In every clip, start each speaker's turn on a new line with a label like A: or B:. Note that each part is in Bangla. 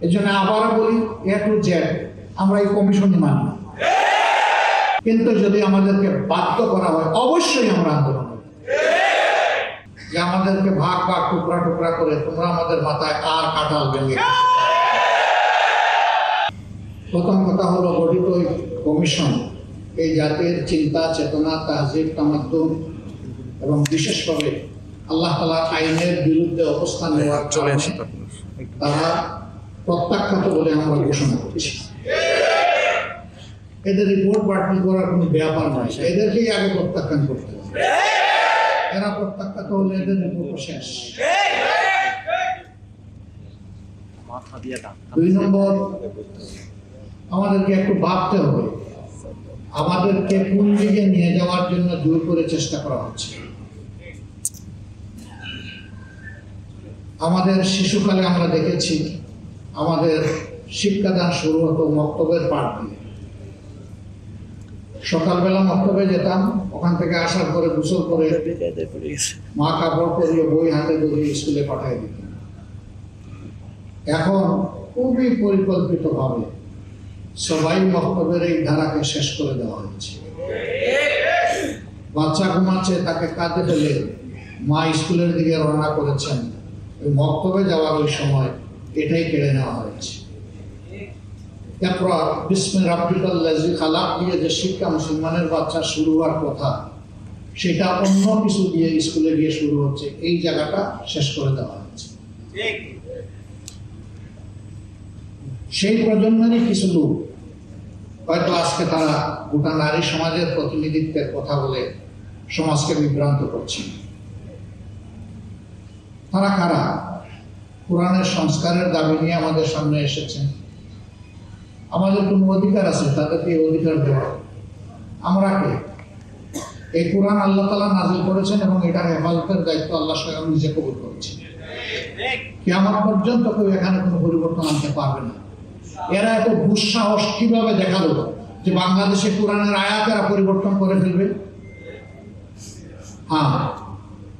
A: এই জন্য আবার বলি এ টু জেড আমরা এই কমিশনই মানি না। কিন্তু যদি আমাদেরকে বাধ্য করা হয় অবশ্যই আমরা আন্দোলন করব। যে আমাদেরকে ভাগ ভাগ টুকরা টুকরা করে তোমরা আমাদের মাথায় আর কাঁঠাল ভেঙে। প্রথম কথা হলো গঠিত ওই কমিশন এই জাতির চিন্তা চেতনা তাহজিব তামাদ্দুন এবং বিশেষভাবে আল্লাহ তাআলার আইনের বিরুদ্ধে অবস্থান নেওয়ার চলে তারা প্রত্যাখ্যাত বলে আমরা ঘোষণা করছি। এদের রিপোর্ট বাতিল করার কোনো ব্যাপার নয়, এদেরকেই আগে প্রত্যাখ্যান করতে হবে। এরা প্রত্যাখ্যাত হলে এদের রিপোর্ট শেষ। 2 নম্বর, আমাদেরকে একটু ভাবতে হবে আমাদেরকে কোন দিকে নিয়ে যাওয়ার জন্য জোর করে চেষ্টা করা হচ্ছে। আমাদের শিশুকালে আমরা দেখেছি আমাদের শিক্ষাদান শুরু হতো মক্তবের পাঠ দিয়ে। সকালবেলা মক্তবে যেতাম, ওখান থেকে আসার পরে গোসল করে মা কাপড় পরিয়ে বই হাতে ধরিয়ে স্কুলে পাঠিয়ে দিতাম। এখন খুবই পরিকল্পিতভাবে সবাই মক্তবের এই ধারাকে শেষ করে দেওয়া হয়েছে। বাচ্চা ঘুমাচ্ছে, তাকে কাঁদে ফেলে মা স্কুলের দিকে রওনা করেছেন, ওই মক্তবে যাওয়ার ওই সময় এটাই কেড়ে নেওয়া হয়েছে। তারপর বিসমি রাব্বিকাল্লাযী খালাক দিয়ে যে শিক্ষা মুসলমানের বাচ্চা শুরু হওয়ার কথা, সেটা অন্য কিছু দিয়ে স্কুলে গিয়ে শুরু হচ্ছে। এই জায়গাটা শেষ করে দেওয়া হচ্ছে। সেই প্রজন্মেরই কিছু লোক হয়তো আজকে তারা গোটা নারী সমাজের প্রতিনিধিত্বের কথা বলে সমাজকে বিভ্রান্ত করছে। তারা কারা? কোরআনের সংস্কারের দাবি নিয়ে আমাদের সামনে এসেছেন। আমাদের কোনো অধিকার আছে তাদেরকে এই অধিকার দেওয়া? আমরা কে? এই কোরআন আল্লাহ তাআলা নাযিল করেছেন এবং এটার হেফাজতের দায়িত্ব আল্লাহ স্বয়ং নিজে কবুল করেছেন। কিয়ামত পর্যন্ত কেউ এখানে কোনো পরিবর্তন আনতে পারবে না। এরা এত দুঃসাহস কিভাবে দেখালো যে বাংলাদেশে কোরআনের আয়াত এরা পরিবর্তন করে ফেলবে? হ্যাঁ,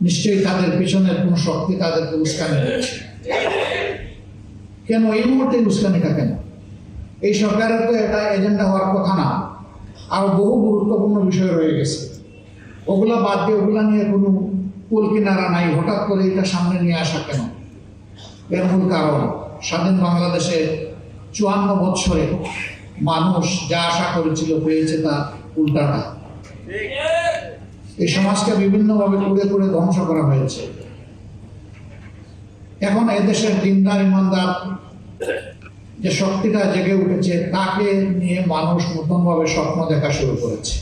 A: নিশ্চয়ই তাদের পিছনের কোন শক্তি তাদেরকে উস্কানি দিচ্ছে। কেন এই মুহূর্তে উস্কানিটা কেন? এই সরকারের তো এটা এজেন্ডা হওয়ার কথা না। আরো বহু গুরুত্বপূর্ণ বিষয় রয়ে গেছে, ওগুলা বাদ দিয়ে ওগুলা নিয়ে কোনো কুল কিনারা নাই। হঠাৎ করে এটা সামনে নিয়ে আসা কেন? এর মূল কারণ স্বাধীন বাংলাদেশে 54 বছরে মানুষ যা আশা করেছিল পেয়েছে তার উল্টাটা। এই সমাজকে বিভিন্নভাবে কুড়ে কুড়ে ধ্বংস করা হয়েছে। এখন এদেশের দিনদার ইমানদার যে শক্তিটা জেগে উঠেছে, তাকে নিয়ে মানুষ নতুনভাবে স্বপ্ন দেখা শুরু করেছে।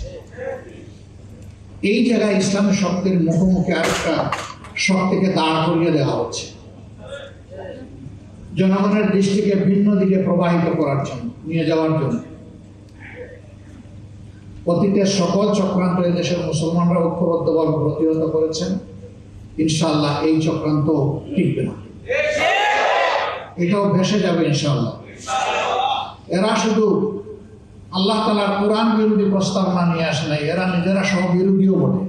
A: এই জায়গায় ইসলামের শক্তির মুখোমুখি আরেকটা শক্তিকে দাঁড় করিয়ে দেওয়া হচ্ছে, জনগণের দৃষ্টিকে ভিন্ন দিকে প্রবাহিত করার জন্য, নিয়ে যাওয়ার জন্য। অতীতের সকল চক্রান্ত এদেশের মুসলমানরা ঐক্যবদ্ধভাবে প্রতিহত করেছেন। ইনশাআল্লাহ এই চক্রান্ত টিকবে না, এটাও ভেসে যাবে ইনশাআল্লাহ। এরা শুধু আল্লাহ তাআলার কোরআন বিরোধী প্রস্তাবনা নিয়ে আসে নাই, এরা নিজেরা সহ বিরোধীও বটে।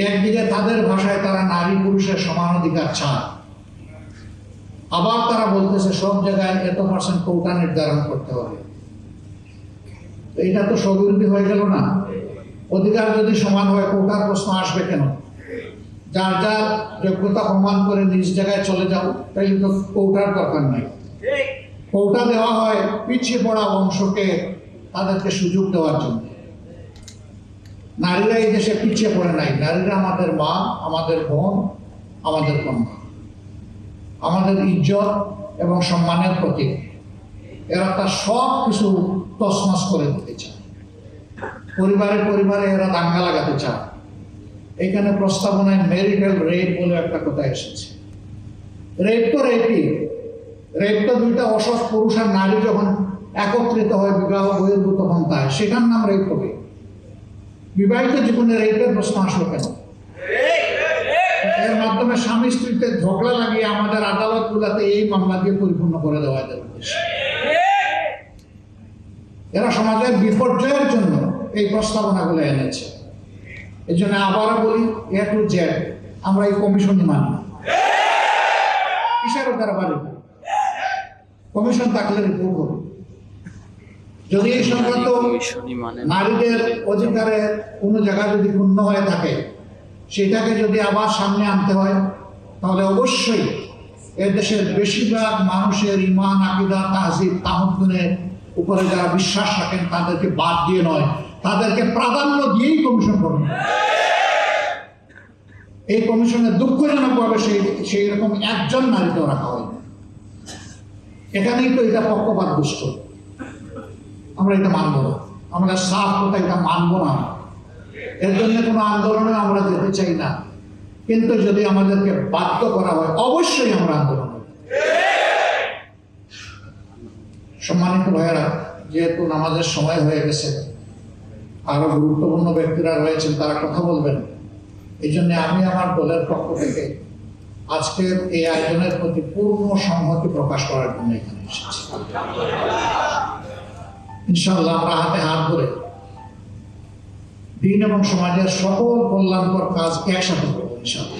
A: একদিকে তাদের ভাষায় তারা নারী পুরুষের সমান অধিকার চায়, আবার তারা বলতেছে সব জায়গায় এত % কোটা নির্ধারণ করতে হবে। এটা তো স্ববিরোধী হয়ে গেল না? অধিকার যদি সমান হয় কোটার প্রশ্ন আসবে কেন? যার যার যোগ্যতা প্রমাণ করে নিজ জায়গায় চলে যাও, তাইলে তো কোটার দরকার নাই। কোটা দেওয়া হয় পিছিয়ে পড়া বংশকে তাদেরকে সুযোগ দেওয়ার জন্য। নারীরা এই দেশে পিছিয়ে পড়ে নাই। নারীরা আমাদের মা, আমাদের বোন, আমাদের কন্যা, আমাদের ইজ্জত এবং সম্মানের প্রতীক। এরা তার সব কিছু তছনছ করে দিতে চায়। পরিবারে পরিবারে এরা দাঙ্গা লাগাতে চায়। এখানে প্রস্তাবনায় ম্যারিটাল রেপ বলে একটা কথা এসেছে। রেপ তো রেপই, রেপ তো দুইটা অসৎ পুরুষ আর নারী যখন একত্রিত হয় বিবাহ বহির্ভূত পন্থায়, সেটার নাম রেপ হবে। বিবাহিত জীবনে রেপের প্রশ্ন আসলো কেন? এর মাধ্যমে স্বামী স্ত্রীতে ঝগড়া লাগিয়ে আমাদের আদালতগুলোতে এই মামলা দিয়ে পরিপূর্ণ করে দেওয়া যায়। এরা সমাজের বিপর্যয়ের জন্য এই প্রস্তাবনাগুলো এনেছে। এই জন্য আবারও বলি এ টু জেড আমরা এই কমিশনই মানি। কিসের তারা বাড়ি কমিশন থাকলে রিপোর্ট হবে। যদি এই সংক্রান্ত নারীদের অধিকারের কোনো জায়গায় যদি পূর্ণ হয়ে থাকে, সেটাকে যদি আবার সামনে আনতে হয়, তাহলে অবশ্যই এ দেশের বেশিরভাগ মানুষের ঈমান, আকীদা, তাহজিব, তামাদ্দুনের উপরে যারা বিশ্বাস রাখেন তাদেরকে বাদ দিয়ে নয়, তাদেরকে প্রাধান্য দিয়েই কমিশন করবে। এই কমিশনে দুঃখজনকভাবে সেই রকম একজন নারীকেও রাখা হয়। এখানেই তো এটা পক্ষপাত দুষ্ট। আমরা এটা মানব না, আমরা সাফ কথা এটা মানব না। এর জন্য কোনো আন্দোলনে আমরা যেতে চাই না, কিন্তু যদি আমাদেরকে বাধ্য করা হয় অবশ্যই আমরা আন্দোলন করব। সম্মানিত ভাইয়েরা, যেহেতু নামাজের সময় হয়ে গেছে, আরো গুরুত্বপূর্ণ ব্যক্তিরা রয়েছেন, তারা কথা বলবেন। এই জন্য আমি আমার দলের পক্ষ থেকে আজকের এই আয়োজনের প্রতি পূর্ণ সংহতি প্রকাশ করার জন্য এখানে এসেছি। ইনশাআল্লাহ আমরা হাতে হাত ধরে দিন এবং সমাজের সকল কল্যাণকর কাজ একসাথে করব ইনশাআল্লাহ।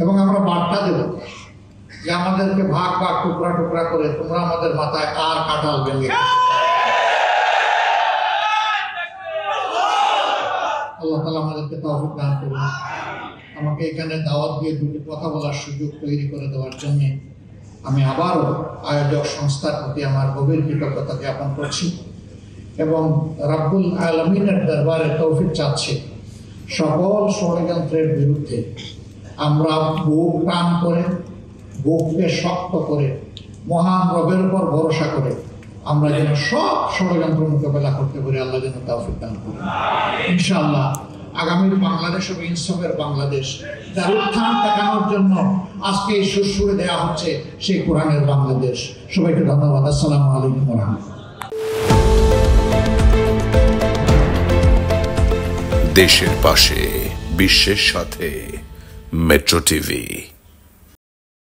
A: এবং আমরা বার্তা দেব যে আমাদেরকে ভাগ ভাগ টুকরা টুকরা করে তোমরা আমাদের মাথায় আর কাঁঠাল ভেঙে। আল্লাহ তাআলা আমাদেরকে তৌফিক দান করুন। আমাকে এখানে দাওয়াত দিয়ে দুটি কথা বলার সুযোগ তৈরি করে দেওয়ার জন্য আমি আবারও আয়োজক সংস্থার প্রতি আমার গভীর কৃতজ্ঞতা জ্ঞাপন করছি এবং রাব্বুল আলামিনের দরবারে তৌফিক চাচ্ছি সকল ষড়যন্ত্রের বিরুদ্ধে আমরা বুক টান করে, বুককে শক্ত করে, মহান রবের উপর ভরসা করে আমরা যেন সব ষড়যন্ত্র মোকাবেলা করতে পারি। আল্লাহ যেন তৌফিক দান করেন ইনশাআল্লাহ। আগামীর বাংলাদেশ হবে ইনসাফের বাংলাদেশ, যার উত্থান দেখানোর জন্য আজকে এই সুরসুরে দেওয়া হচ্ছে সেই কোরআনের বাংলাদেশ। সবাইকে ধন্যবাদ। আসসালামু আলাইকুম ওয়া রাহমাতুল্লাহ।
B: দেশের পাশে, বিশ্বের সাথে, মেট্রো টিভি।